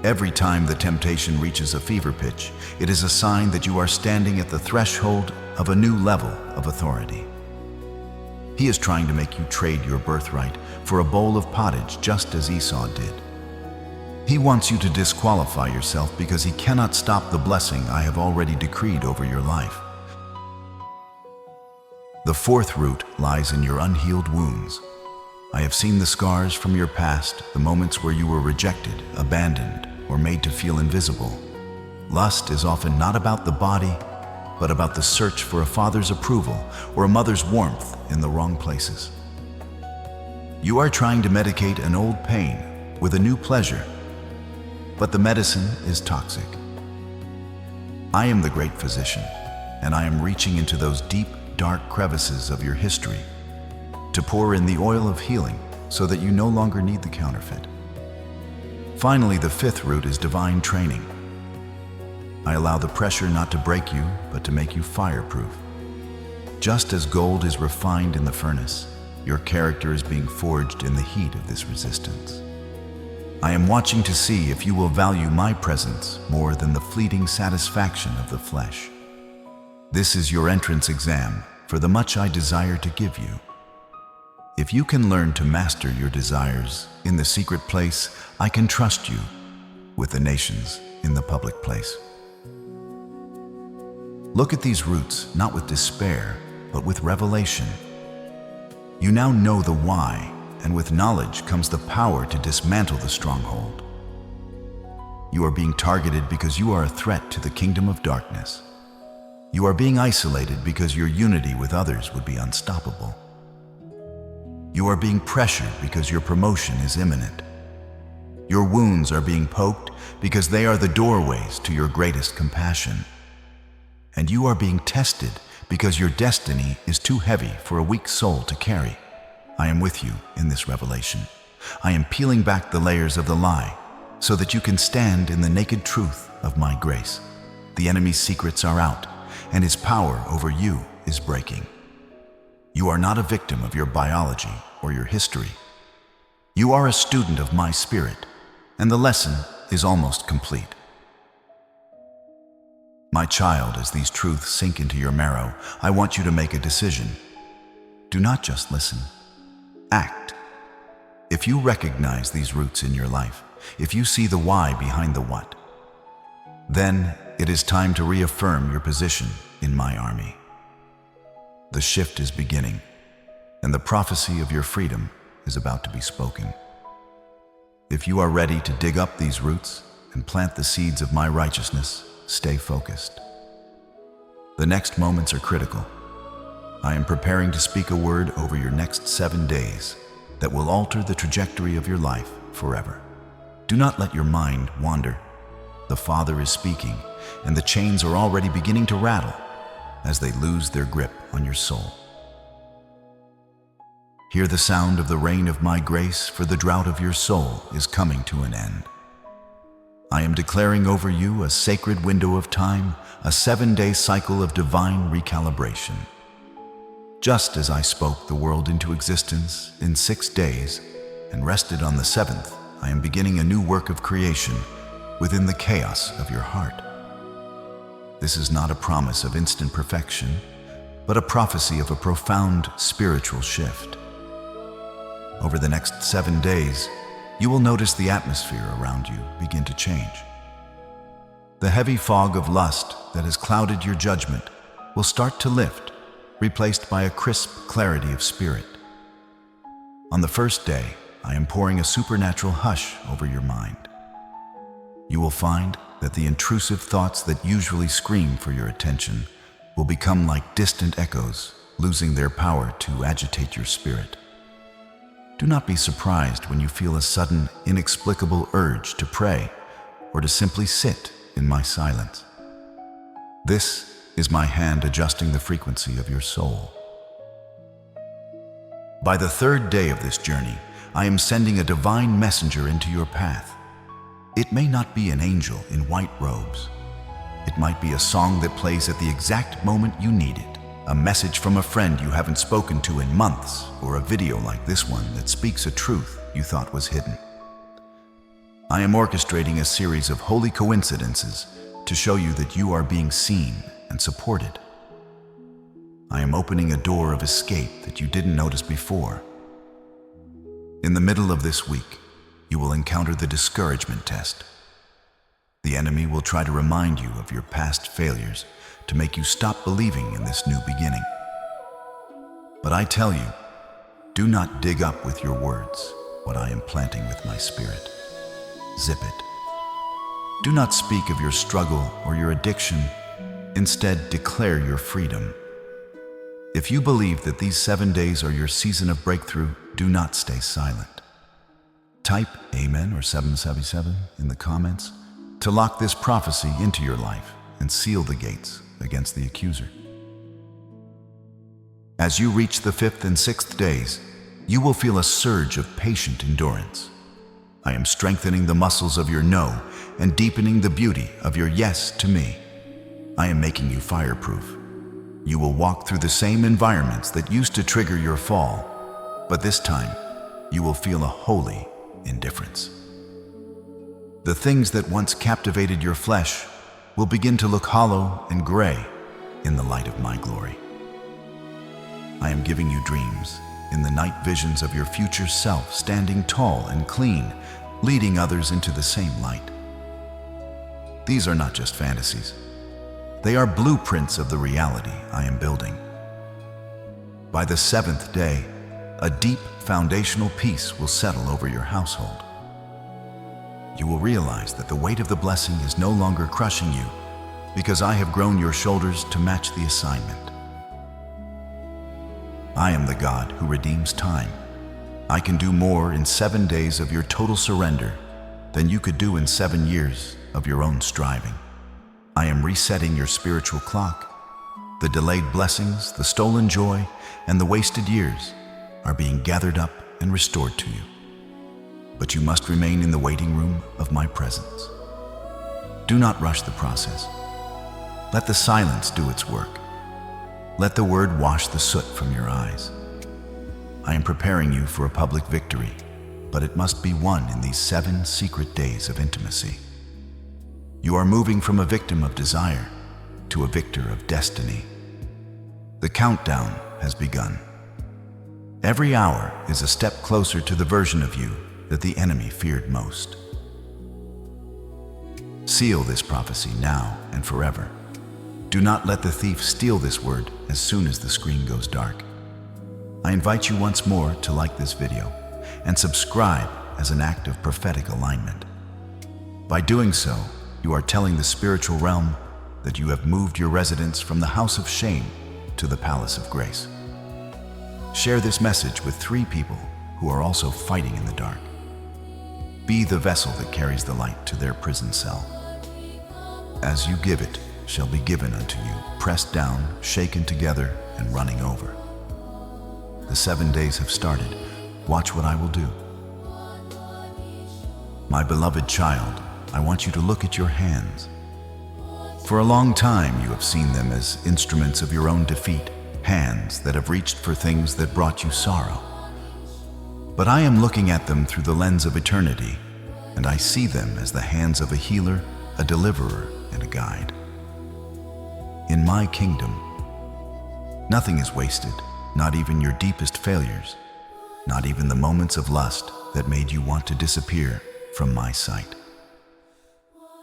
Every time the temptation reaches a fever pitch, it is a sign that you are standing at the threshold of a new level of authority. He is trying to make you trade your birthright for a bowl of pottage, just as Esau did. He wants you to disqualify yourself because he cannot stop the blessing I have already decreed over your life. The fourth route lies in your unhealed wounds. I have seen the scars from your past, the moments where you were rejected, abandoned, or made to feel invisible. Lust is often not about the body, but about the search for a father's approval or a mother's warmth in the wrong places. You are trying to medicate an old pain with a new pleasure, but the medicine is toxic. I am the great physician, and I am reaching into those deep, dark crevices of your history to pour in the oil of healing so that you no longer need the counterfeit. Finally, the fifth route is divine training. I allow the pressure not to break you, but to make you fireproof. Just as gold is refined in the furnace, your character is being forged in the heat of this resistance. I am watching to see if you will value my presence more than the fleeting satisfaction of the flesh. This is your entrance exam for the much I desire to give you. If you can learn to master your desires in the secret place, I can trust you with the nations in the public place. Look at these roots, not with despair, but with revelation. You now know the why, and with knowledge comes the power to dismantle the stronghold. You are being targeted because you are a threat to the kingdom of darkness. You are being isolated because your unity with others would be unstoppable. You are being pressured because your promotion is imminent. Your wounds are being poked because they are the doorways to your greatest compassion. and you are being tested because your destiny is too heavy for a weak soul to carry. I am with you in this revelation. I am peeling back the layers of the lie so that you can stand in the naked truth of my grace. The enemy's secrets are out, and his power over you is breaking. You are not a victim of your biology or your history. You are a student of my spirit, and the lesson is almost complete. My child, as these truths sink into your marrow, I want you to make a decision. Do not just listen. Act. If you recognize these roots in your life, if you see the why behind the what, then it is time to reaffirm your position in my army. The shift is beginning, and the prophecy of your freedom is about to be spoken. If you are ready to dig up these roots and plant the seeds of my righteousness, stay focused. The next moments are critical. I am preparing to speak a word over your next 7 days that will alter the trajectory of your life forever. Do not let your mind wander. The Father is speaking, and the chains are already beginning to rattle as they lose their grip on your soul. Hear the sound of the rain of my grace, for the drought of your soul is coming to an end. I am declaring over you a sacred window of time, a 7-day cycle of divine recalibration. Just as I spoke the world into existence in 6 days and rested on the 7th, I am beginning a new work of creation within the chaos of your heart. This is not a promise of instant perfection, but a prophecy of a profound spiritual shift. Over the next 7 days, you will notice the atmosphere around you begin to change. The heavy fog of lust that has clouded your judgment will start to lift, replaced by a crisp clarity of spirit. On the first day, I am pouring a supernatural hush over your mind. You will find that the intrusive thoughts that usually scream for your attention will become like distant echoes, losing their power to agitate your spirit. Do not be surprised when you feel a sudden, inexplicable urge to pray or to simply sit in my silence. This is my hand adjusting the frequency of your soul. By the 3rd day of this journey, I am sending a divine messenger into your path. It may not be an angel in white robes. It might be a song that plays at the exact moment you need it, a message from a friend you haven't spoken to in months, or a video like this one that speaks a truth you thought was hidden. I am orchestrating a series of holy coincidences to show you that you are being seen and supported. I am opening a door of escape that you didn't notice before. In the middle of this week, you will encounter the discouragement test. The enemy will try to remind you of your past failures to make you stop believing in this new beginning. But I tell you, do not dig up with your words what I am planting with my spirit. Zip it. Do not speak of your struggle or your addiction. Instead, declare your freedom. If you believe that these 7 days are your season of breakthrough, do not stay silent. Type Amen or 777 in the comments to lock this prophecy into your life and seal the gates against the accuser. As you reach the 5th and 6th days, you will feel a surge of patient endurance. I am strengthening the muscles of your no and deepening the beauty of your yes to me. I am making you fireproof. You will walk through the same environments that used to trigger your fall, but this time you will feel a holy indifference. The things that once captivated your flesh will begin to look hollow and gray in the light of my glory. I am giving you dreams in the night visions of your future self, standing tall and clean, leading others into the same light. These are not just fantasies. They are blueprints of the reality I am building. By the 7th day, a deep foundational peace will settle over your household. You will realize that the weight of the blessing is no longer crushing you because I have grown your shoulders to match the assignment. I am the God who redeems time. I can do more in 7 days of your total surrender than you could do in 7 years of your own striving. I am resetting your spiritual clock. The delayed blessings, the stolen joy, and the wasted years are being gathered up and restored to you. But you must remain in the waiting room of my presence. Do not rush the process. Let the silence do its work. Let the word wash the soot from your eyes. I am preparing you for a public victory, but it must be won in these 7 secret days of intimacy. You are moving from a victim of desire to a victor of destiny. The countdown has begun. Every hour is a step closer to the version of you that the enemy feared most. Seal this prophecy now and forever. Do not let the thief steal this word as soon as the screen goes dark. I invite you once more to like this video and subscribe as an act of prophetic alignment. By doing so, you are telling the spiritual realm that you have moved your residence from the house of shame to the palace of grace. Share this message with 3 people who are also fighting in the dark. Be the vessel that carries the light to their prison cell. As you give it, shall be given unto you, pressed down, shaken together, and running over. The 7 days have started. Watch what I will do. My beloved child, I want you to look at your hands. For a long time, you have seen them as instruments of your own defeat, hands that have reached for things that brought you sorrow. But I am looking at them through the lens of eternity, and I see them as the hands of a healer, a deliverer, and a guide. In my kingdom, nothing is wasted, not even your deepest failures, not even the moments of lust that made you want to disappear from my sight.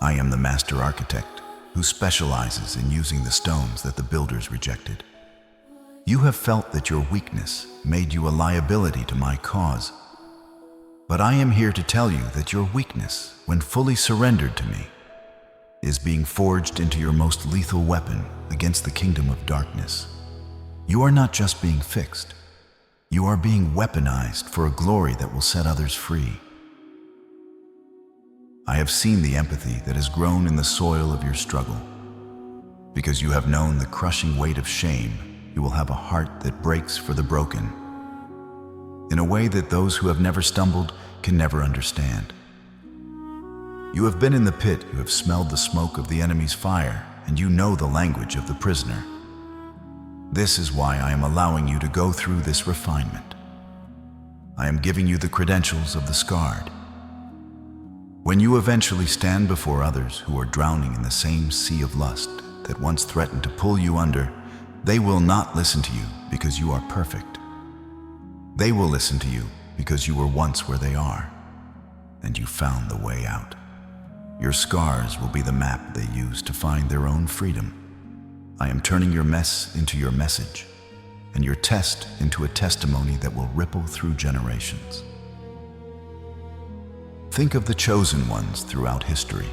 I am the master architect who specializes in using the stones that the builders rejected. You have felt that your weakness made you a liability to my cause, but I am here to tell you that your weakness, when fully surrendered to me, is being forged into your most lethal weapon against the kingdom of darkness. You are not just being fixed, you are being weaponized for a glory that will set others free. I have seen the empathy that has grown in the soil of your struggle. Because you have known the crushing weight of shame, you will have a heart that breaks for the broken, in a way that those who have never stumbled can never understand. You have been in the pit, you have smelled the smoke of the enemy's fire, and you know the language of the prisoner. This is why I am allowing you to go through this refinement. I am giving you the credentials of the scarred. When you eventually stand before others who are drowning in the same sea of lust that once threatened to pull you under, they will not listen to you because you are perfect. They will listen to you because you were once where they are, and you found the way out. Your scars will be the map they use to find their own freedom. I am turning your mess into your message, and your test into a testimony that will ripple through generations. Think of the chosen ones throughout history.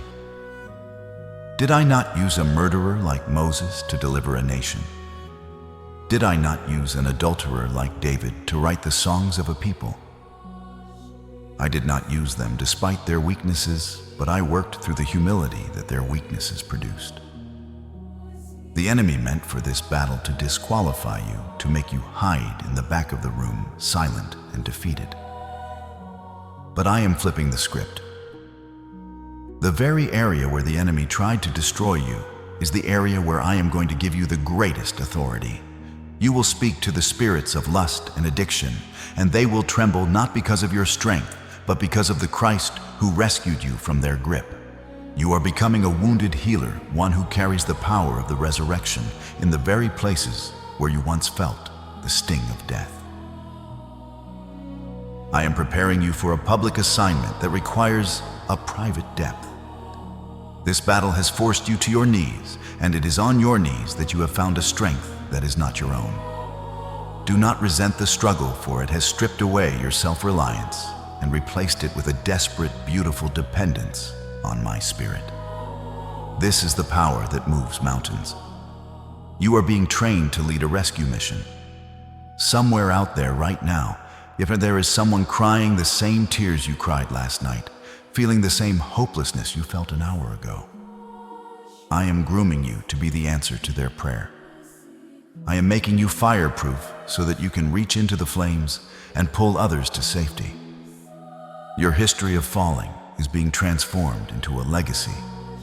Did I not use a murderer like Moses to deliver a nation? Did I not use an adulterer like David to write the songs of a people? I did not use them despite their weaknesses, but I worked through the humility that their weaknesses produced. The enemy meant for this battle to disqualify you, to make you hide in the back of the room, silent and defeated. But I am flipping the script. The very area where the enemy tried to destroy you is the area where I am going to give you the greatest authority. You will speak to the spirits of lust and addiction, and they will tremble not because of your strength, but because of the Christ who rescued you from their grip. You are becoming a wounded healer, one who carries the power of the resurrection in the very places where you once felt the sting of death. I am preparing you for a public assignment that requires a private depth. This battle has forced you to your knees, and it is on your knees that you have found a strength that is not your own. Do not resent the struggle, for it has stripped away your self-reliance and replaced it with a desperate, beautiful dependence on my Spirit. This is the power that moves mountains. You are being trained to lead a rescue mission. Somewhere out there right now, if there is someone crying the same tears you cried last night, feeling the same hopelessness you felt an hour ago, I am grooming you to be the answer to their prayer. I am making you fireproof so that you can reach into the flames and pull others to safety. Your history of falling is being transformed into a legacy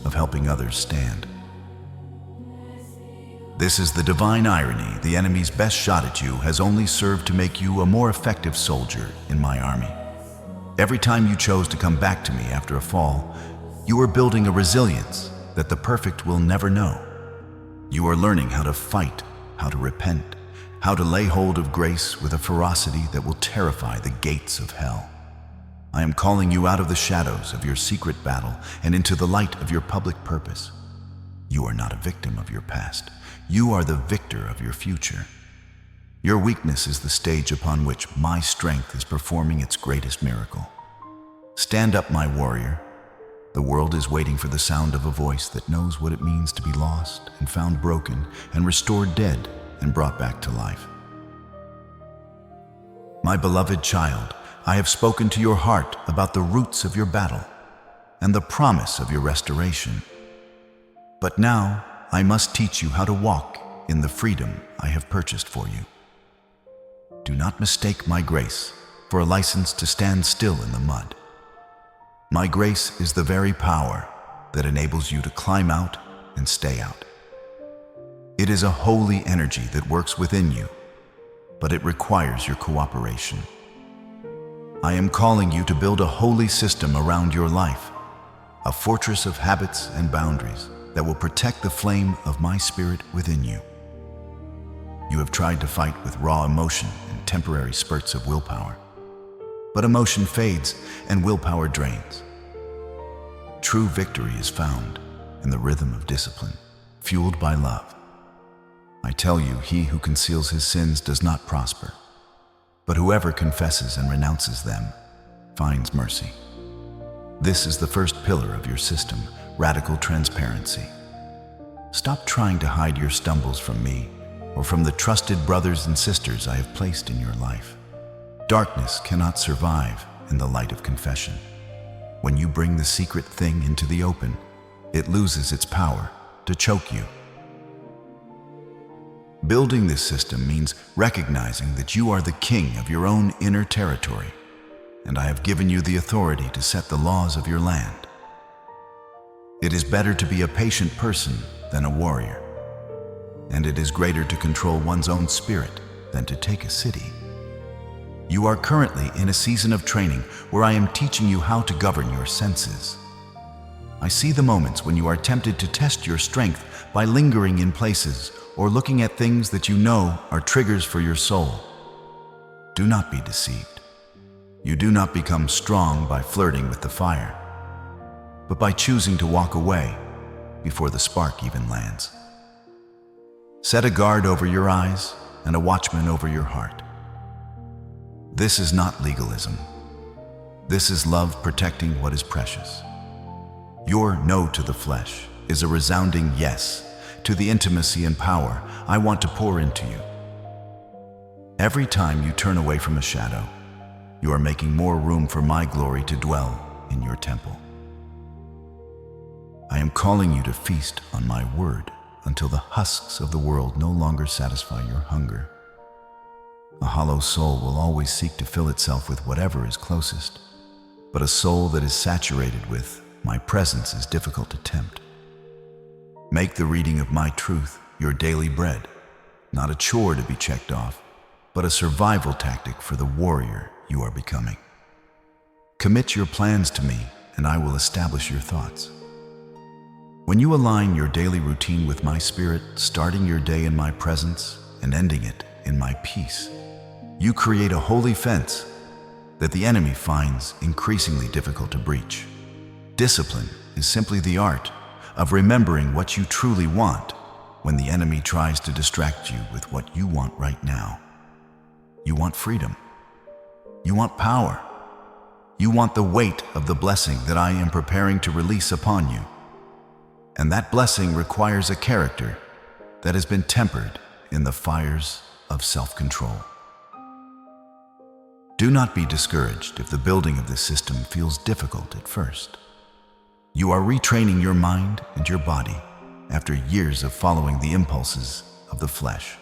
of helping others stand. This is the divine irony. The enemy's best shot at you has only served to make you a more effective soldier in my army. Every time you chose to come back to me after a fall, you are building a resilience that the perfect will never know. You are learning how to fight, how to repent, how to lay hold of grace with a ferocity that will terrify the gates of hell. I am calling you out of the shadows of your secret battle and into the light of your public purpose. You are not a victim of your past. You are the victor of your future. Your weakness is the stage upon which my strength is performing its greatest miracle. Stand up, my warrior. The world is waiting for the sound of a voice that knows what it means to be lost and found broken and restored dead and brought back to life. My beloved child, I have spoken to your heart about the roots of your battle and the promise of your restoration. But now I must teach you how to walk in the freedom I have purchased for you. Do not mistake my grace for a license to stand still in the mud. My grace is the very power that enables you to climb out and stay out. It is a holy energy that works within you, but it requires your cooperation. I am calling you to build a holy system around your life, a fortress of habits and boundaries that will protect the flame of my spirit within you. You have tried to fight with raw emotion and temporary spurts of willpower, but emotion fades and willpower drains. True victory is found in the rhythm of discipline, fueled by love. I tell you, he who conceals his sins does not prosper, but whoever confesses and renounces them finds mercy. This is the first pillar of your system, radical transparency. Stop trying to hide your stumbles from me or from the trusted brothers and sisters I have placed in your life. Darkness cannot survive in the light of confession. When you bring the secret thing into the open, it loses its power to choke you. Building this system means recognizing that you are the king of your own inner territory, and I have given you the authority to set the laws of your land. It is better to be a patient person than a warrior, and it is greater to control one's own spirit than to take a city. You are currently in a season of training where I am teaching you how to govern your senses. I see the moments when you are tempted to test your strength by lingering in places or looking at things that you know are triggers for your soul. Do not be deceived. You do not become strong by flirting with the fire, but by choosing to walk away before the spark even lands. Set a guard over your eyes and a watchman over your heart. This is not legalism. This is love protecting what is precious. Your no to the flesh is a resounding yes to the intimacy and power I want to pour into you. Every time you turn away from a shadow, you are making more room for my glory to dwell in your temple. I am calling you to feast on my word until the husks of the world no longer satisfy your hunger. A hollow soul will always seek to fill itself with whatever is closest, but a soul that is saturated with my presence is difficult to tempt. Make the reading of my truth your daily bread, not a chore to be checked off, but a survival tactic for the warrior you are becoming. Commit your plans to me, and I will establish your thoughts. When you align your daily routine with my spirit, starting your day in my presence and ending it in my peace, you create a holy fence that the enemy finds increasingly difficult to breach. Discipline is simply the art of remembering what you truly want when the enemy tries to distract you with what you want right now. You want freedom. You want power. You want the weight of the blessing that I am preparing to release upon you. And that blessing requires a character that has been tempered in the fires of self-control. Do not be discouraged if the building of this system feels difficult at first. You are retraining your mind and your body, after years of following the impulses of the flesh.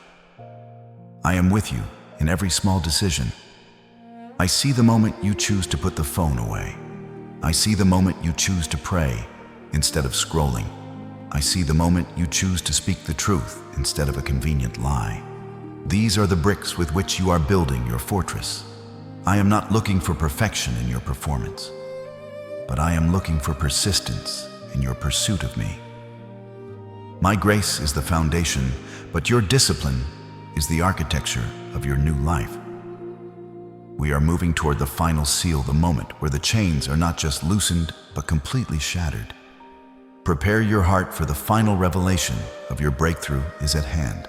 I am with you in every small decision. I see the moment you choose to put the phone away. I see the moment you choose to pray instead of scrolling. I see the moment you choose to speak the truth instead of a convenient lie. These are the bricks with which you are building your fortress. I am not looking for perfection in your performance, but I am looking for persistence in your pursuit of me. My grace is the foundation, but your discipline is the architecture of your new life. We are moving toward the final seal, the moment where the chains are not just loosened, but completely shattered. Prepare your heart, for the final revelation of your breakthrough is at hand.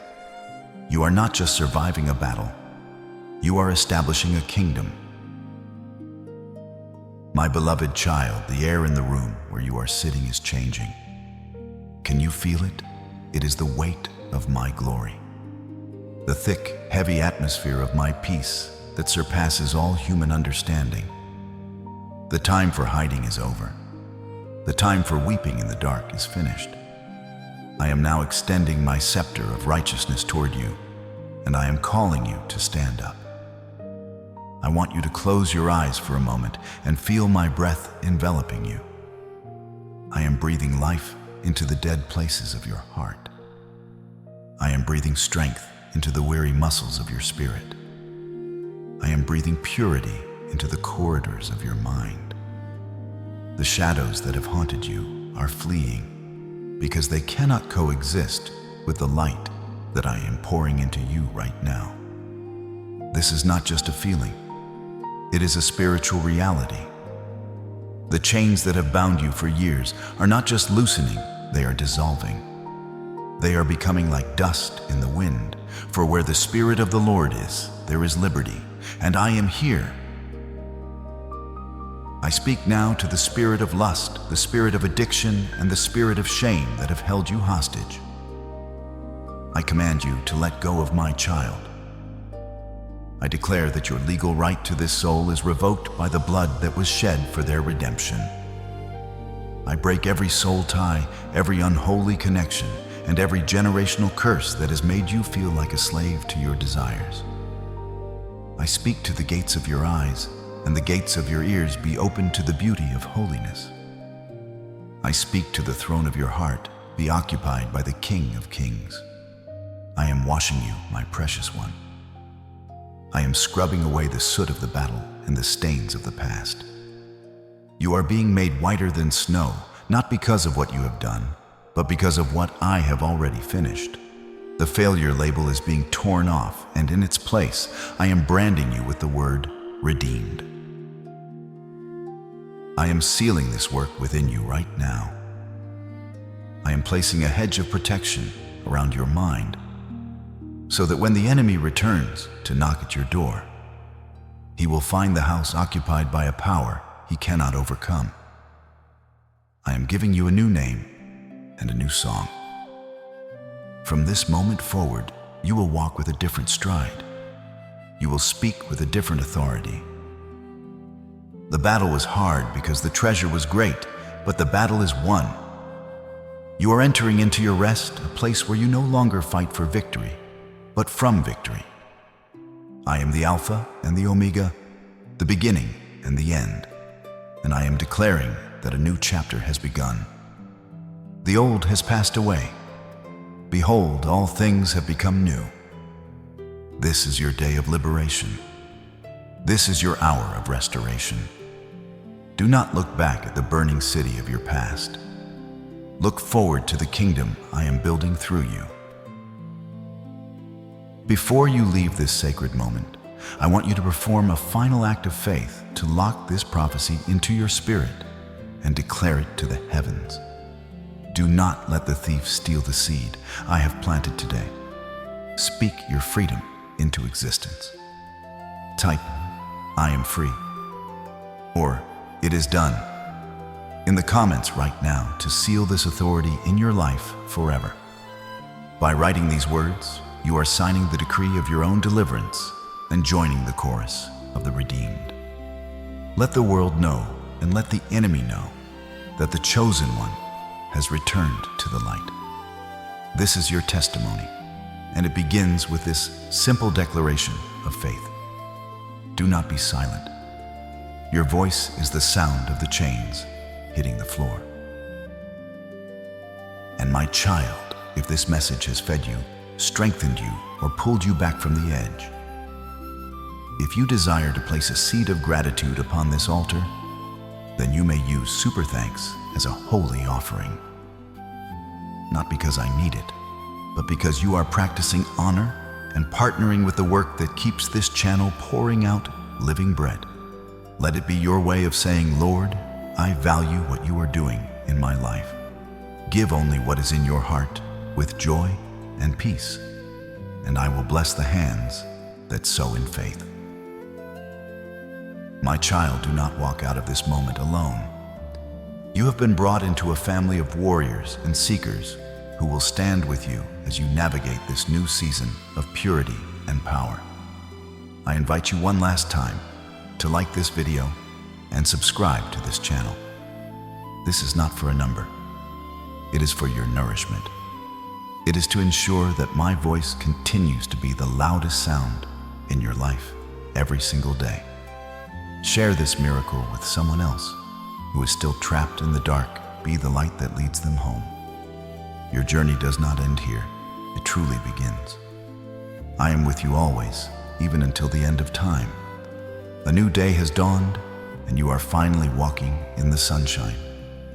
You are not just surviving a battle, you are establishing a kingdom. My beloved child, the air in the room where you are sitting is changing. Can you feel it? It is the weight of my glory. The thick, heavy atmosphere of my peace that surpasses all human understanding. The time for hiding is over. The time for weeping in the dark is finished. I am now extending my scepter of righteousness toward you, and I am calling you to stand up. I want you to close your eyes for a moment and feel my breath enveloping you. I am breathing life into the dead places of your heart. I am breathing strength into the weary muscles of your spirit. I am breathing purity into the corridors of your mind. The shadows that have haunted you are fleeing because they cannot coexist with the light that I am pouring into you right now. This is not just a feeling. It is a spiritual reality. The chains that have bound you for years are not just loosening, they are dissolving. They are becoming like dust in the wind, for where the Spirit of the Lord is, there is liberty, and I am here. I speak now to the spirit of lust, the spirit of addiction, and the spirit of shame that have held you hostage. I command you to let go of my child. I declare that your legal right to this soul is revoked by the blood that was shed for their redemption. I break every soul tie, every unholy connection, and every generational curse that has made you feel like a slave to your desires. I speak to the gates of your eyes, and the gates of your ears be opened to the beauty of holiness. I speak to the throne of your heart, be occupied by the King of Kings. I am washing you, my precious one. I am scrubbing away the soot of the battle and the stains of the past. You are being made whiter than snow, not because of what you have done, but because of what I have already finished. The failure label is being torn off, and in its place, I am branding you with the word redeemed. I am sealing this work within you right now. I am placing a hedge of protection around your mind, so that when the enemy returns to knock at your door, he will find the house occupied by a power he cannot overcome. I am giving you a new name and a new song. From this moment forward, you will walk with a different stride. You will speak with a different authority. The battle was hard because the treasure was great, but the battle is won. You are entering into your rest, a place where you no longer fight for victory, but from victory. I am the Alpha and the Omega, the beginning and the end, and I am declaring that a new chapter has begun. The old has passed away. Behold, all things have become new. This is your day of liberation. This is your hour of restoration. Do not look back at the burning city of your past. Look forward to the kingdom I am building through you. Before you leave this sacred moment, I want you to perform a final act of faith to lock this prophecy into your spirit and declare it to the heavens. Do not let the thief steal the seed I have planted today. Speak your freedom into existence. Type, "I am free," or "It is done," in the comments right now to seal this authority in your life forever. By writing these words, you are signing the decree of your own deliverance and joining the chorus of the redeemed. Let the world know and let the enemy know that the chosen one has returned to the light. This is your testimony, and it begins with this simple declaration of faith. Do not be silent. Your voice is the sound of the chains hitting the floor. And my child, if this message has fed you, strengthened you, or pulled you back from the edge, if you desire to place a seed of gratitude upon this altar, then you may use super thanks as a holy offering. Not because I need it, but because you are practicing honor and partnering with the work that keeps this channel pouring out living bread. Let it be your way of saying, Lord, I value what you are doing in my life. Give only what is in your heart with joy and peace, and I will bless the hands that sow in faith. My child, do not walk out of this moment alone. You have been brought into a family of warriors and seekers who will stand with you as you navigate this new season of purity and power. I invite you one last time to like this video and subscribe to this channel. This is not for a number. It is for your nourishment. It is to ensure that my voice continues to be the loudest sound in your life every single day. Share this miracle with someone else who is still trapped in the dark. Be the light that leads them home. Your journey does not end here. It truly begins. I am with you always, even until the end of time. A new day has dawned, and you are finally walking in the sunshine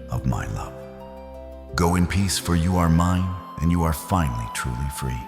of my love. Go in peace, for you are mine, and you are finally truly free.